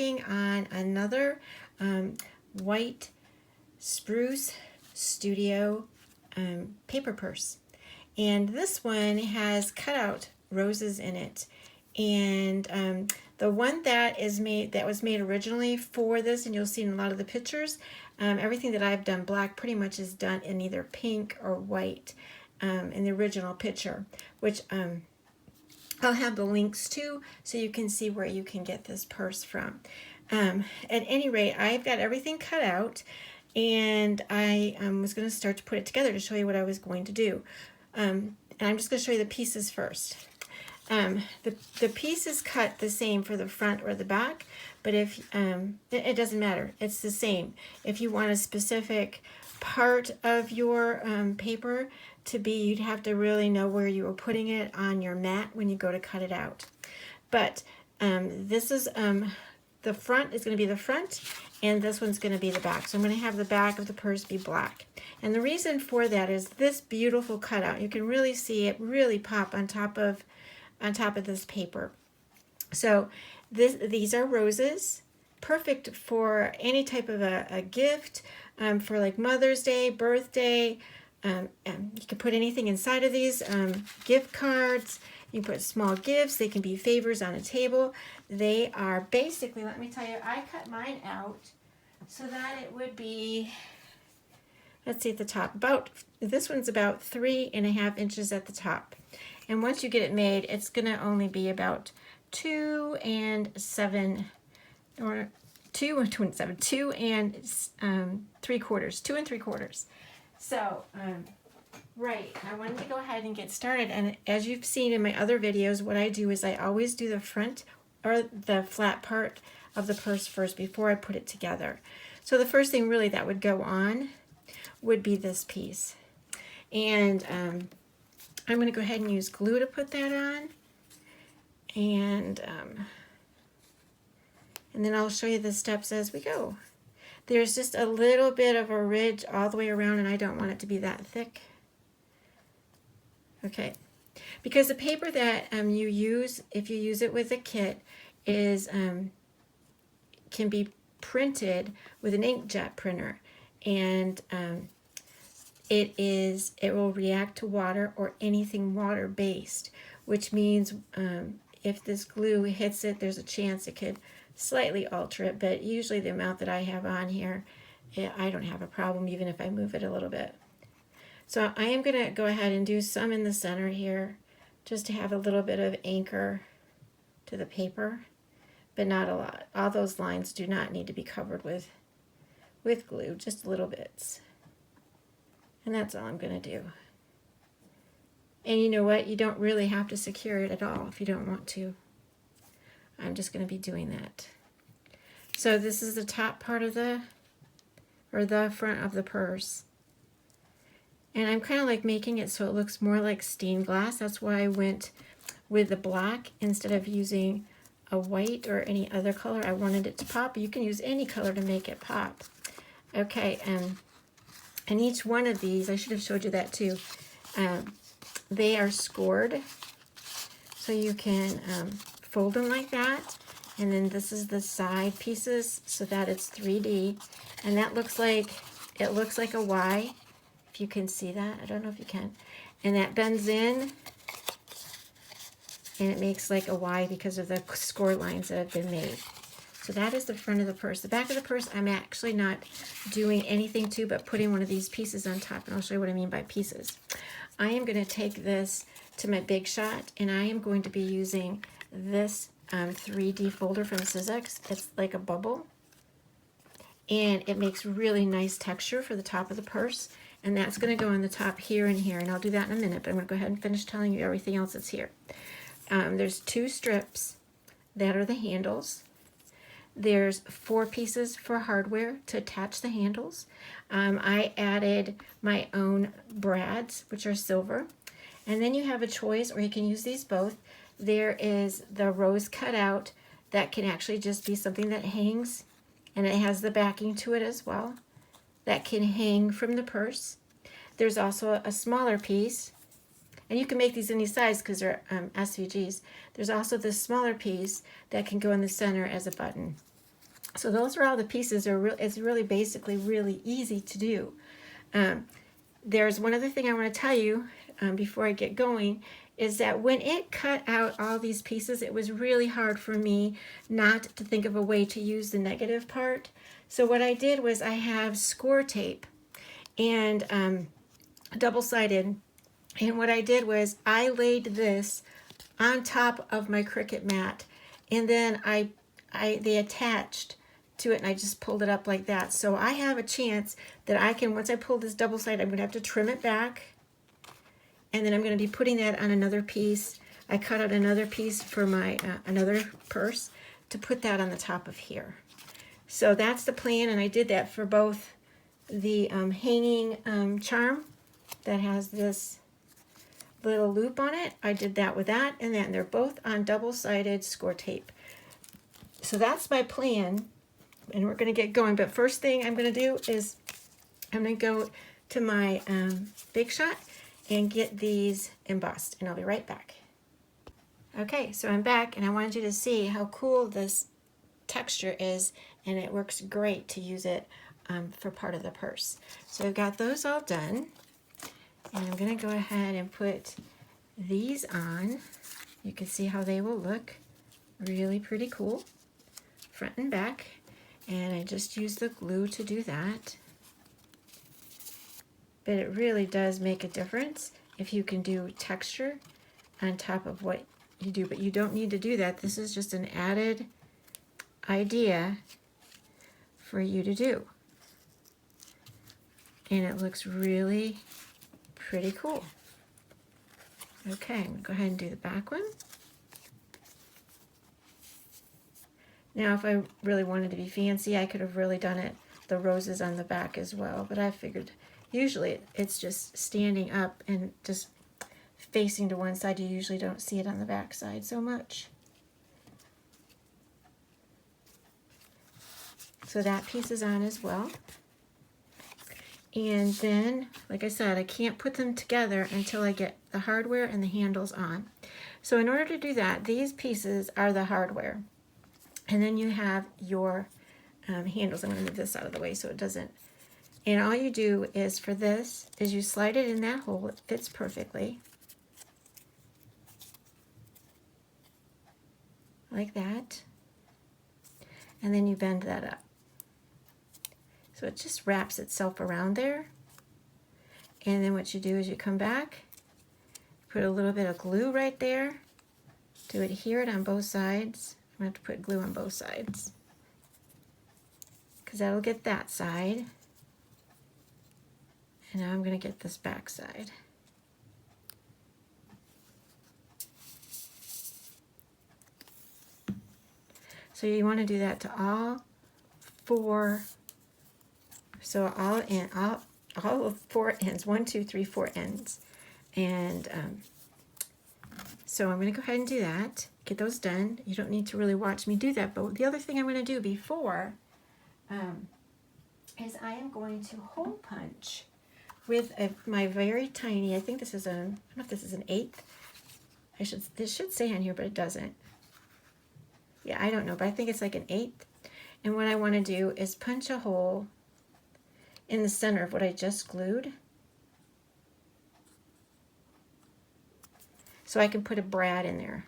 working on another white Spruce Studio paper purse. And this one has cutout roses in it. And the one that was made originally for this, and you'll see in a lot of the pictures, everything that I've done black pretty much is done in either pink or white in the original picture, which I'll have the links to so you can see where you can get this purse from. At any rate, I've got everything cut out, and I was going to start to put it together to show you what I was going to do. And I'm just going to show you the pieces first. The piece is cut the same for the front or the back, but if it doesn't matter, it's the same. If you want a specific part of your paper to be, you'd have to really know where you were putting it on your mat when you go to cut it out. But this is the front is going to be the front, and this one's going to be the back. So I'm going to have the back of the purse be black. And the reason for that is this beautiful cutout. You can really see it really pop on top of this paper. So these are roses, perfect for any type of a gift, for like Mother's Day, birthday. You can put anything inside of these, gift cards. You can put small gifts. They can be favors on a table. They are basically, let me tell you, I cut mine out so that it would be, let's see, at the top, this one's about 3.5 inches at the top. And once you get it made, it's going to only be about 2 and 3/4. So, right, I wanted to go ahead and get started. And as you've seen in my other videos, what I do is I always do the front or the flat part of the purse first before I put it together. So the first thing really that would go on would be this piece. And I'm going to go ahead and use glue to put that on. And then I'll show you the steps as we go. There's just a little bit of a ridge all the way around, and I don't want it to be that thick. Okay, because the paper that you use, if you use it with a kit, is can be printed with an inkjet printer, and it will react to water or anything water-based, which means if this glue hits it, there's a chance it could slightly alter it, but usually the amount that I have on here, I don't have a problem even if I move it a little bit. So I am going to go ahead and do some in the center here just to have a little bit of anchor to the paper, but not a lot. All those lines do not need to be covered with glue, just little bits. And that's all I'm going to do. And you know what? You don't really have to secure it at all if you don't want to. I'm just going to be doing that. So this is the top part of the front of the purse. And I'm kind of like making it so it looks more like stained glass. That's why I went with the black instead of using a white or any other color. I wanted it to pop. You can use any color to make it pop. Okay, and each one of these, I should have showed you that too, they are scored. So you can fold them like that, and then this is the side pieces so that it's 3D, and that looks like, it looks like a Y, if you can see that. I don't know if you can. And that bends in, and it makes like a Y because of the score lines that have been made. So that is the front of the purse. The back of the purse, I'm actually not doing anything to but putting one of these pieces on top, and I'll show you what I mean by pieces. I am going to take this to my Big Shot, and I am going to be using this 3D folder from Sizzix. It's like a bubble, and it makes really nice texture for the top of the purse, and that's going to go on the top here and here, and I'll do that in a minute, but I'm going to go ahead and finish telling you everything else that's here. There's 2 strips that are the handles. There's 4 pieces for hardware to attach the handles. I added my own brads, which are silver. And then you have a choice, or you can use these both. There is the rose cut out that can actually just be something that hangs, and it has the backing to it as well. That can hang from the purse. There's also a smaller piece, and you can make these any size because they're SVGs. There's also this smaller piece that can go in the center as a button. So those are all the pieces. It's really basically really easy to do. There's one other thing I want to tell you before I get going, is that when it cut out all these pieces, it was really hard for me not to think of a way to use the negative part. So what I did was I have score tape and double-sided, and what I did was I laid this on top of my Cricut mat, and then they attached to it, and I just pulled it up like that. So I have a chance that I can, once I pull this double side, I'm gonna have to trim it back, and then I'm gonna be putting that on another piece. I cut out another piece for my another purse to put that on the top of here. So that's the plan, and I did that for both the hanging charm that has this little loop on it. I did that with that and that, and they're both on double-sided score tape. So that's my plan, and we're going to get going. But first thing I'm going to do is I'm going to go to my Big Shot and get these embossed, and I'll be right back. Okay, so I'm back, and I wanted you to see how cool this texture is, and it works great to use it for part of the purse. So I've got those all done, and I'm going to go ahead and put these on. You can see how they will look. Really pretty cool, front and back. And I just use the glue to do that. But it really does make a difference if you can do texture on top of what you do. But you don't need to do that. This is just an added idea for you to do. And it looks really pretty cool. Okay, I'm gonna go ahead and do the back one. Now, if I really wanted to be fancy, I could have really done it, the roses on the back as well, but I figured usually it's just standing up and just facing to one side. You usually don't see it on the back side so much. So that piece is on as well. And then, like I said, I can't put them together until I get the hardware and the handles on. So in order to do that, these pieces are the hardware. And then you have your handles. I'm going to move this out of the way so it doesn't. And all you do is for this, is you slide it in that hole. It fits perfectly. Like that. And then you bend that up. So it just wraps itself around there. And then what you do is you come back, put a little bit of glue right there to adhere it on both sides. I'm going to have to put glue on both sides because that'll get that side. And now I'm going to get this back side. So you want to do that to all four. So all of 4 ends, 1, 2, 3, 4 ends. And so I'm going to go ahead and do that, get those done. You don't need to really watch me do that, but the other thing I'm going to do before is I am going to hole punch with my very tiny, I think this is I don't know if this is an 1/8. This should say on here, but it doesn't. Yeah, I don't know, but I think it's like an 1/8. And what I want to do is punch a hole in the center of what I just glued, so I can put a brad in there.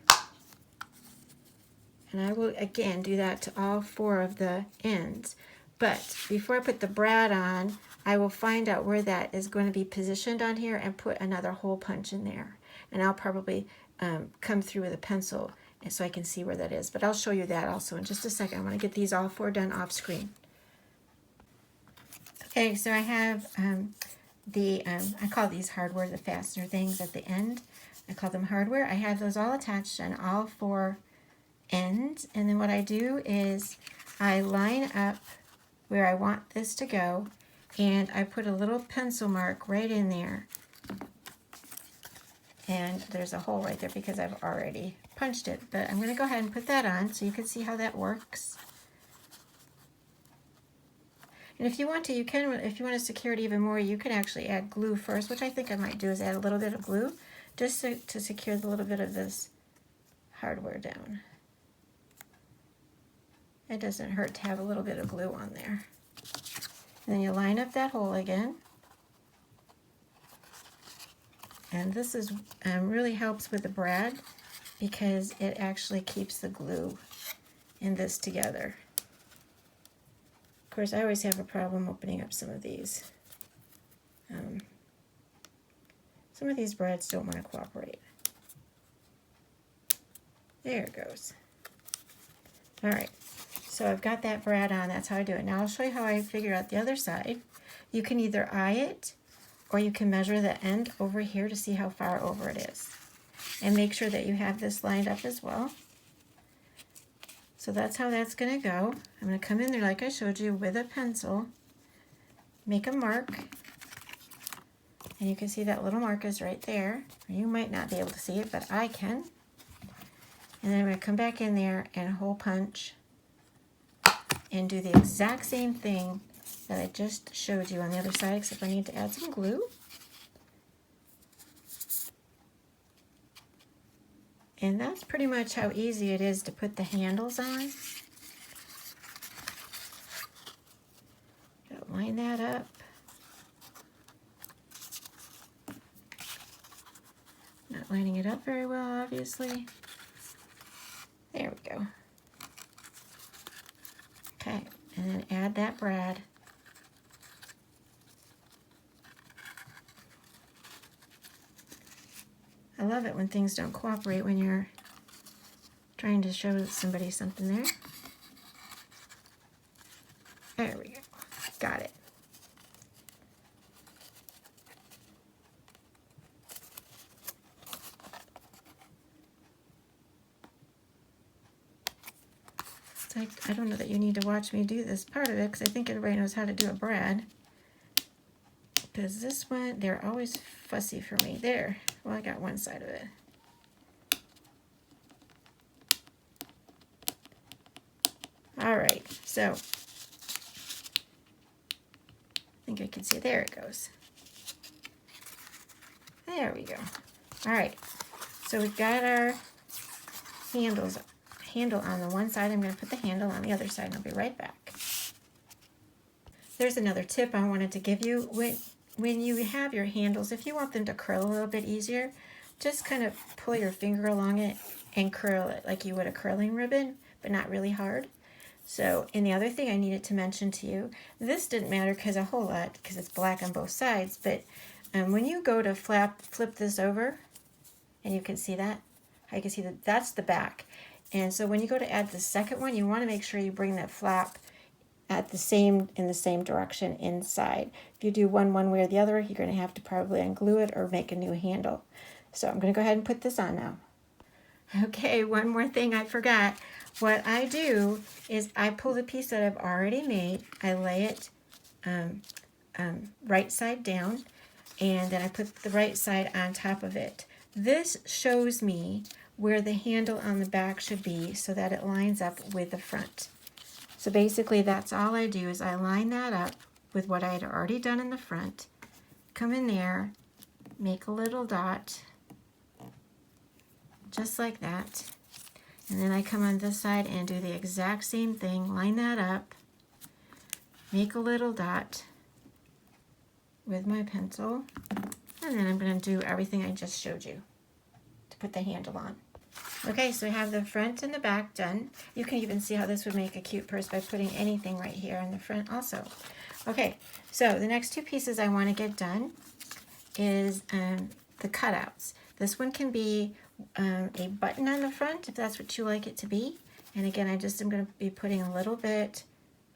And I will again do that to all 4 of the ends. But before I put the brad on, I will find out where that is going to be positioned on here and put another hole punch in there. And I'll probably come through with a pencil so I can see where that is. But I'll show you that also in just a second. I want to get these all 4 done off screen. Okay, so I have I call these hardware, the fastener things at the end. I call them hardware. I have those all attached on all 4 ends. And then what I do is I line up where I want this to go, and I put a little pencil mark right in there. And there's a hole right there because I've already punched it. But I'm going to go ahead and put that on so you can see how that works. And if you want to, you can, if you want to secure it even more, you can actually add glue first, which I think I might do is add a little bit of glue just to secure a little bit of this hardware down. It doesn't hurt to have a little bit of glue on there. And then you line up that hole again. And this is really helps with the brad because it actually keeps the glue in this together. Of course, I always have a problem opening up some of these. Some of these brads don't want to cooperate. There it goes. All right, so I've got that brad on. That's how I do it. Now I'll show you how I figure out the other side. You can either eye it, or you can measure the end over here to see how far over it is. And make sure that you have this lined up as well. So that's how that's going to go. I'm going to come in there like I showed you with a pencil, make a mark, and you can see that little mark is right there. You might not be able to see it, but I can. And then I'm going to come back in there and hole punch and do the exact same thing that I just showed you on the other side, except I need to add some glue. And that's pretty much how easy it is to put the handles on. Gotta line that up. Not lining it up very well, obviously. There we go. Okay, and then add that brad. I love it when things don't cooperate when you're trying to show somebody something there. There we go. Got it. It's like, I don't know that you need to watch me do this part of it because I think everybody knows how to do a brad. Because this one, they're always fussy for me. There. Well, I got one side of it. All right, so I think I can see. There it goes. There we go. All right, so we've got our handle on the one side. I'm going to put the handle on the other side, and I'll be right back. There's another tip I wanted to give you. When you have your handles, if you want them to curl a little bit easier, just kind of pull your finger along it and curl it like you would a curling ribbon, but not really hard. So, and the other thing I needed to mention to you, this didn't matter because a whole lot, because it's black on both sides, but when you go to flip this over, and you can see that, you can see that that's the back. And so when you go to add the second one, you want to make sure you bring that flap in the same direction inside. If you do one way or the other, you're going to have to probably unglue it or make a new handle. So I'm going to go ahead and put this on now. Okay, one more thing I forgot. What I do is I pull the piece that I've already made, I lay it right side down, and then I put the right side on top of it. This shows me where the handle on the back should be so that it lines up with the front. So basically that's all I do is I line that up with what I had already done in the front, come in there, make a little dot, just like that, and then I come on this side and do the exact same thing, line that up, make a little dot with my pencil, and then I'm going to do everything I just showed you to put the handle on. Okay, so we have the front and the back done. You can even see how this would make a cute purse by putting anything right here in the front also. Okay, so the next two pieces I want to get done is the cutouts. This one can be a button on the front if that's what you like it to be. And again, I just am going to be putting a little bit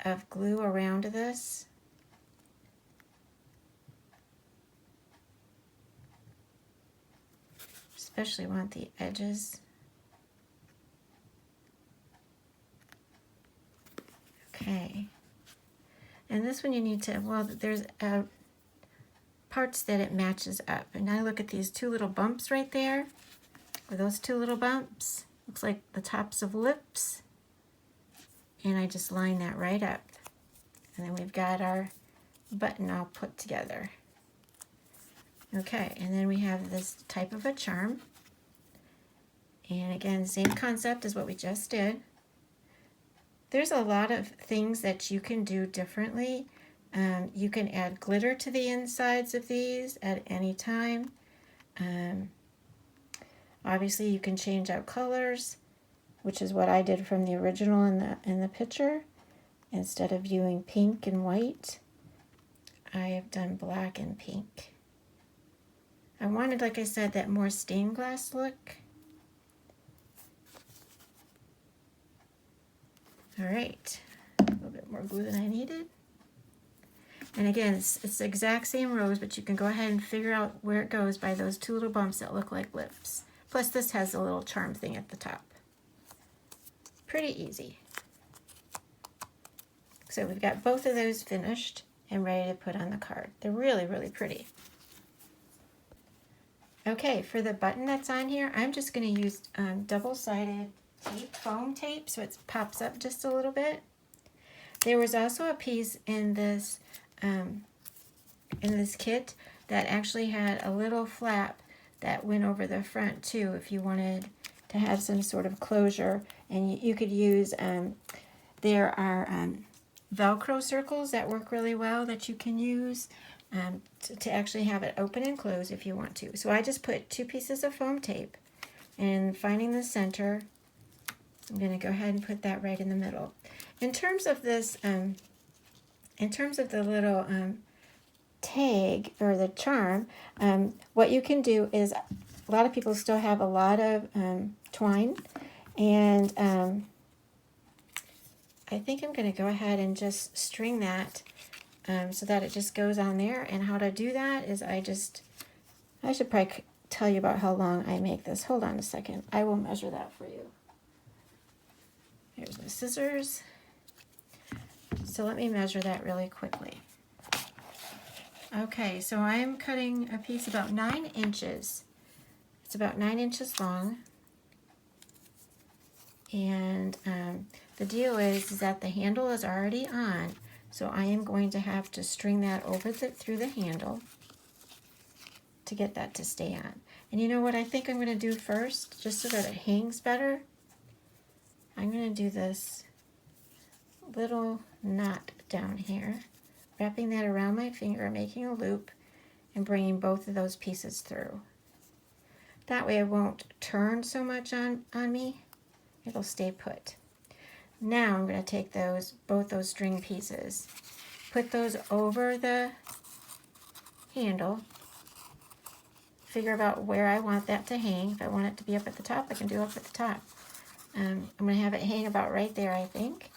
of glue around this. Especially want the edges. Okay, and this one you need to, well, there's parts that it matches up. And I look at these two little bumps right there, or those two little bumps, looks like the tops of lips. And I just line that right up. And then we've got our button all put together. Okay, and then we have this type of a charm. And again, same concept as what we just did. there's a lot of things that you can do differently. You can add glitter to the insides of these at any time. Obviously, you can change out colors, which is what I did from the original in the picture. Instead of using pink and white, I have done black and pink. I wanted, like I said, that more stained glass look. All right, a little bit more glue than I needed. And again, it's the exact same rose, but you can go ahead and figure out where it goes by those two little bumps that look like lips. Plus this has a little charm thing at the top. Pretty easy. So we've got both of those finished and ready to put on the card. They're really, really pretty. Okay, for the button that's on here, I'm just going to use double-sided tape, foam tape, so it pops up just a little bit. There was also a piece in this kit that actually had a little flap that went over the front too, if you wanted to have some sort of closure. And you could use, there are Velcro circles that work really well that you can use to actually have it open and close if you want to. So I just put 2 pieces of foam tape, and finding the center, I'm going to go ahead and put that right in the middle. In terms of this, in terms of the little tag or the charm, what you can do is, a lot of people still have a lot of twine, and I think I'm going to go ahead and just string that so that it just goes on there. And how to do that is I should probably tell you about how long I make this. Hold on a second. I will measure that for you. Here's my scissors. So let me measure that really quickly. Okay, so I'm cutting a piece about 9 inches. It's about 9 inches long. And the deal is that the handle is already on, so I am going to have to string that over through the handle to get that to stay on. And you know what I think I'm going to do first, just so that it hangs better? I'm going to do this little knot down here, wrapping that around my finger, making a loop, and bringing both of those pieces through. That way it won't turn so much on me. It'll stay put. Now I'm going to take both those string pieces, put those over the handle, figure out where I want that to hang. If I want it to be up at the top, I can do up at the top. I'm going to have it hang about right there, I think.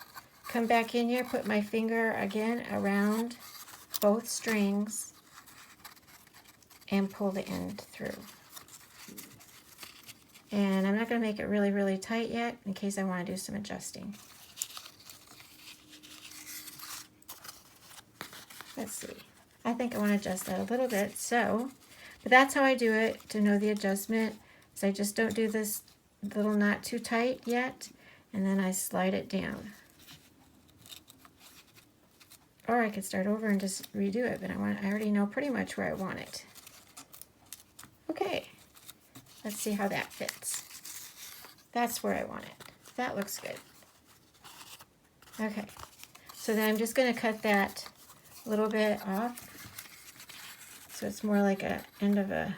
Come back in here, put my finger again around both strings, and pull the end through. And I'm not going to make it really, really tight yet, in case I want to do some adjusting. Let's see. I think I want to adjust that a little bit, but that's how I do it to know the adjustment. So I just don't do this little knot too tight yet, and then I slide it down. Or I could start over and just redo it, but I already know pretty much where I want it. Okay, let's see how that fits. That's where I want it. That looks good. Okay, so then I'm just going to cut that a little bit off, so it's more like a end of a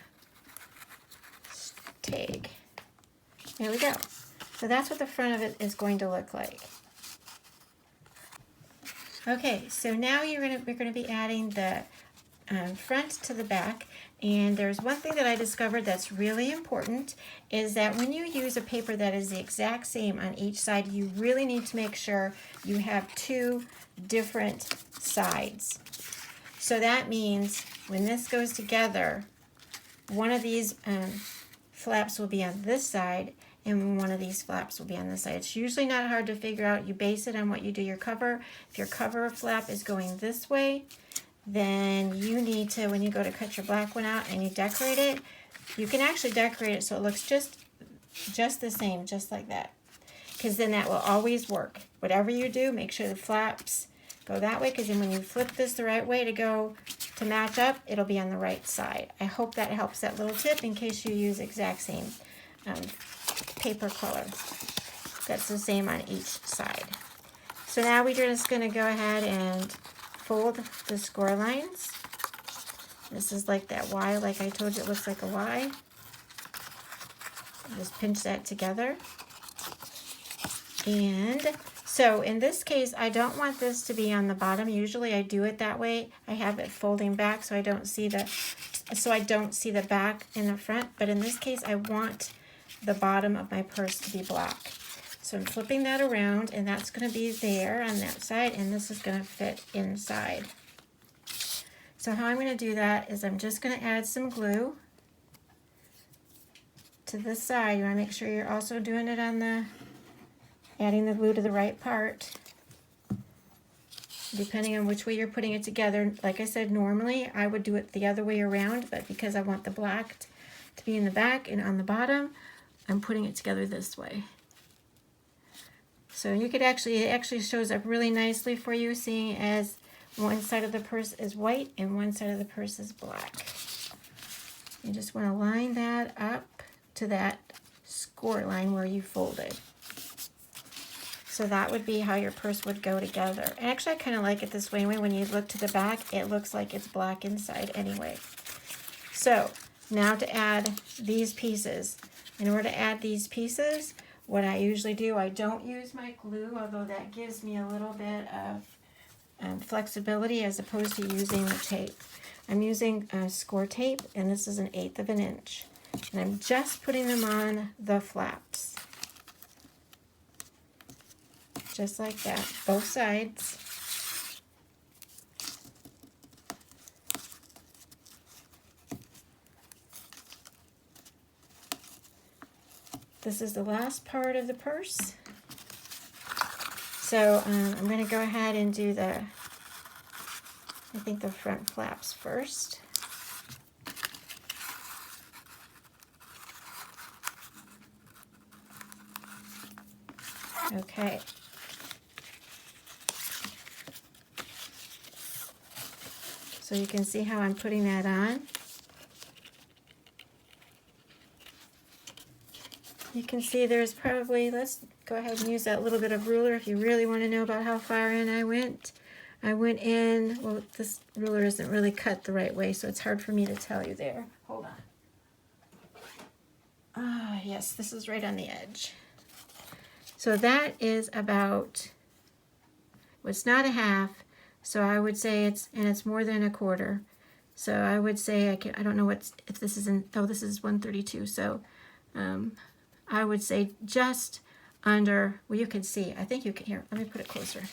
tag. There we go. So that's what the front of it is going to look like. Okay, so now we're going to be adding the front to the back. And there's one thing that I discovered that's really important, is that when you use a paper that is the exact same on each side, you really need to make sure you have 2 different sides. So that means when this goes together, one of these flaps will be on this side, and one of these flaps will be on this side. It's usually not hard to figure out. You base it on what you do your cover. If your cover flap is going this way, then you need to, when you go to cut your black one out and you decorate it, you can actually decorate it so it looks just the same, just like that. Because then that will always work. Whatever you do, make sure the flaps go that way, because then when you flip this the right way to match up, it'll be on the right side. I hope that helps, that little tip, in case you use exact same paper color that's the same on each side. So now we're just going to go ahead and fold the score lines. This is like that Y, like I told you, it looks like a Y. Just pinch that together. And so in this case, I don't want this to be on the bottom. Usually I do it that way. I have it folding back so I don't see the back in the front. But in this case, I want the bottom of my purse to be black. So I'm flipping that around, and that's going to be there on that side, and this is going to fit inside. So how I'm going to do that is I'm just going to add some glue to this side. You want to make sure you're also doing it on the, adding the glue to the right part, depending on which way you're putting it together. Like I said, normally I would do it the other way around, but because I want the black to be in the back and on the bottom, I'm putting it together this way. So you could actually, it actually shows up really nicely for you, seeing as one side of the purse is white and one side of the purse is black. You just want to line that up to that score line where you folded. So that would be how your purse would go together. And actually I kind of like it this way. When you look to the back, it looks like it's black inside anyway. So now to add these pieces. In order to add these pieces, what I usually do, I don't use my glue, although that gives me a little bit of flexibility as opposed to using the tape. I'm using score tape, and this is 1/8 of an inch. And I'm just putting them on the flaps. Just like that, both sides. This is the last part of the purse. So I'm going to go ahead and do the front flaps first. Okay. So you can see how I'm putting that on. You can see there's probably, let's go ahead and use that little bit of ruler if you really want to know about how far in I went. I went in, well, this ruler isn't really cut the right way, so it's hard for me to tell you there. Hold on. Ah, yes, this is right on the edge. So that is about, well, it's not 1/2, so I would say it's more than 1/4. So I would say, I don't know if this is in, oh, this is 132, so I would say just under, well, you can see, I think you can, here, let me put it closer.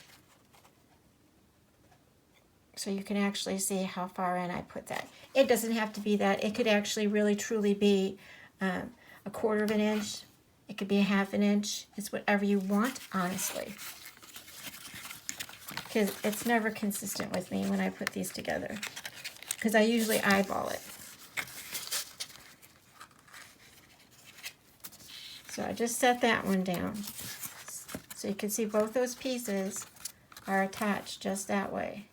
So you can actually see how far in I put that. It doesn't have to be that. It could actually really truly be 1/4 of an inch. It could be 1/2 an inch. It's whatever you want, honestly. Because it's never consistent with me when I put these together. Because I usually eyeball it. So I just set that one down. So you can see both those pieces are attached just that way.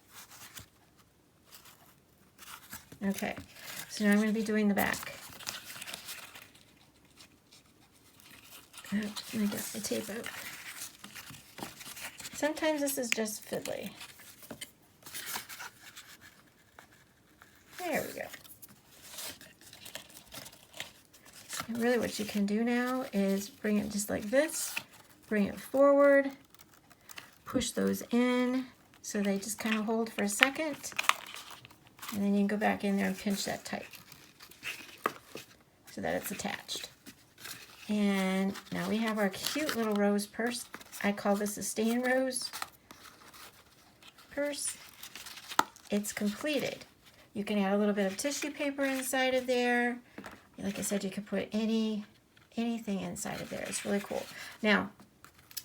Okay, so now I'm going to be doing the back. Oops, let me get the tape out. Sometimes this is just fiddly. There we go. And really what you can do now is bring it just like this, bring it forward, push those in so they just kind of hold for a second, and then you can go back in there and pinch that tight so that it's attached. And now we have our cute little rose purse. I call this a stain rose purse. It's completed. You can add a little bit of tissue paper inside of there. Like I said, you can put anything inside of there. It's really cool. Now,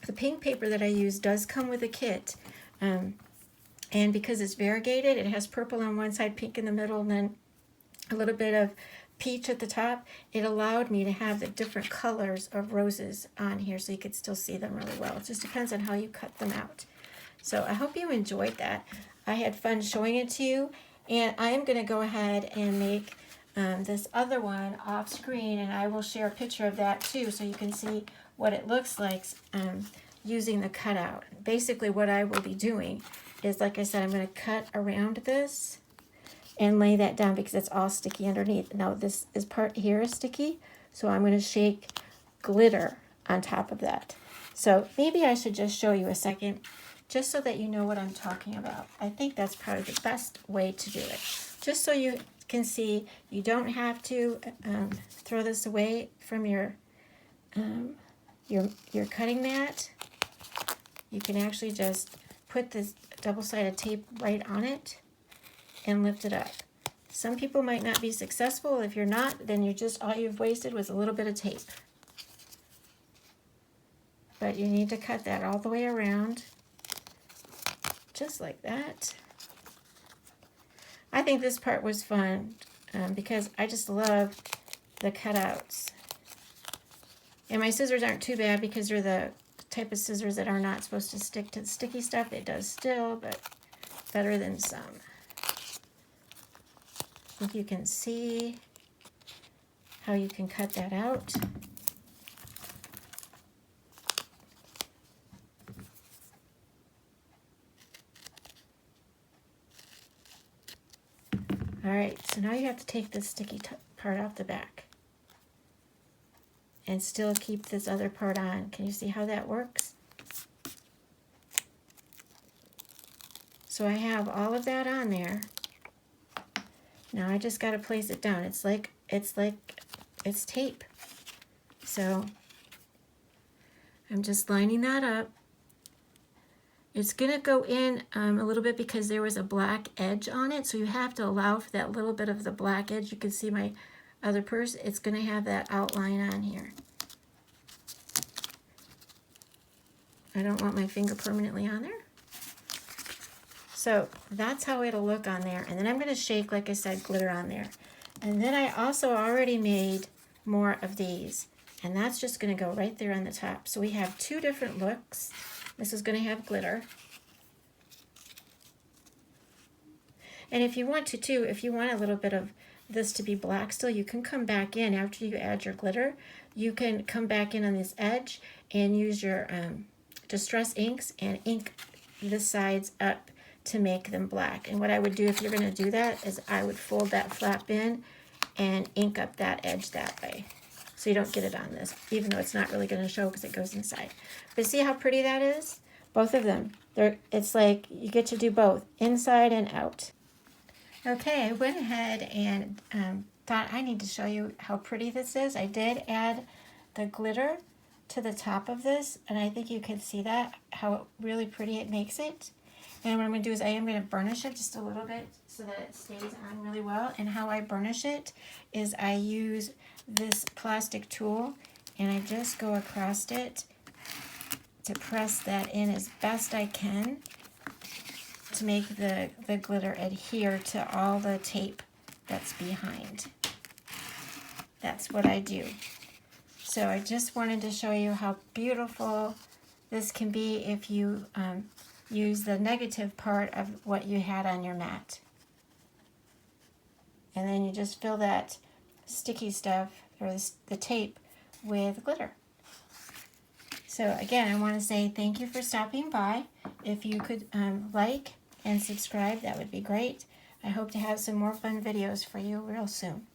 the pink paper that I use does come with a kit. And because it's variegated, it has purple on one side, pink in the middle, and then a little bit of peach at the top. It allowed me to have the different colors of roses on here so you could still see them really well. It just depends on how you cut them out. So I hope you enjoyed that. I had fun showing it to you, and I am going to go ahead and make this other one off screen, and I will share a picture of that too so you can see what it looks like using the cutout. Basically what I will be doing is, like I said, I'm going to cut around this and lay that down because it's all sticky underneath. Now this is part here is sticky, so I'm going to shake glitter on top of that. So maybe I should just show you a second, just so that you know what I'm talking about. I think that's probably the best way to do it. Just so you can see, you don't have to throw this away from your cutting mat. You can actually just put this double-sided tape right on it and lift it up. Some people might not be successful. If you're not, then all you've wasted was a little bit of tape. But you need to cut that all the way around, just like that. I think this part was fun because I just love the cutouts. And my scissors aren't too bad because they're the type of scissors that are not supposed to stick to the sticky stuff. It does still, but better than some. I think you can see how you can cut that out. All right, so now you have to take this sticky part off the back and still keep this other part on. Can you see how that works? So I have all of that on there. Now I just got to place it down. It's tape. So I'm just lining that up. It's going to go in a little bit because there was a black edge on it, so you have to allow for that little bit of the black edge. You can see my other purse. It's going to have that outline on here. I don't want my finger permanently on there. So that's how it'll look on there. And then I'm going to shake, like I said, glitter on there. And then I also already made more of these. And that's just going to go right there on the top. So we have two different looks. This is going to have glitter. And if you want to too, if you want a little bit of this to be black still, you can come back in after you add your glitter. You can come back in on this edge and use your Distress inks and ink the sides up to make them black. And what I would do if you're going to do that is I would fold that flap in and ink up that edge that way. So you don't get it on this, even though it's not really going to show because it goes inside. But see how pretty that is? Both of them. It's like you get to do both, inside and out. Okay, I went ahead and thought I need to show you how pretty this is. I did add the glitter to the top of this, and I think you can see that, how really pretty it makes it. And what I'm going to do is I am going to burnish it just a little bit so that it stays on really well. And how I burnish it is I use this plastic tool and I just go across it to press that in as best I can to make the glitter adhere to all the tape that's behind. That's what I do. So I just wanted to show you how beautiful this can be if you use the negative part of what you had on your mat. And then you just fill that sticky stuff, or the tape, with glitter. So again, I want to say thank you for stopping by. If you could like and subscribe, that would be great. I hope to have some more fun videos for you real soon.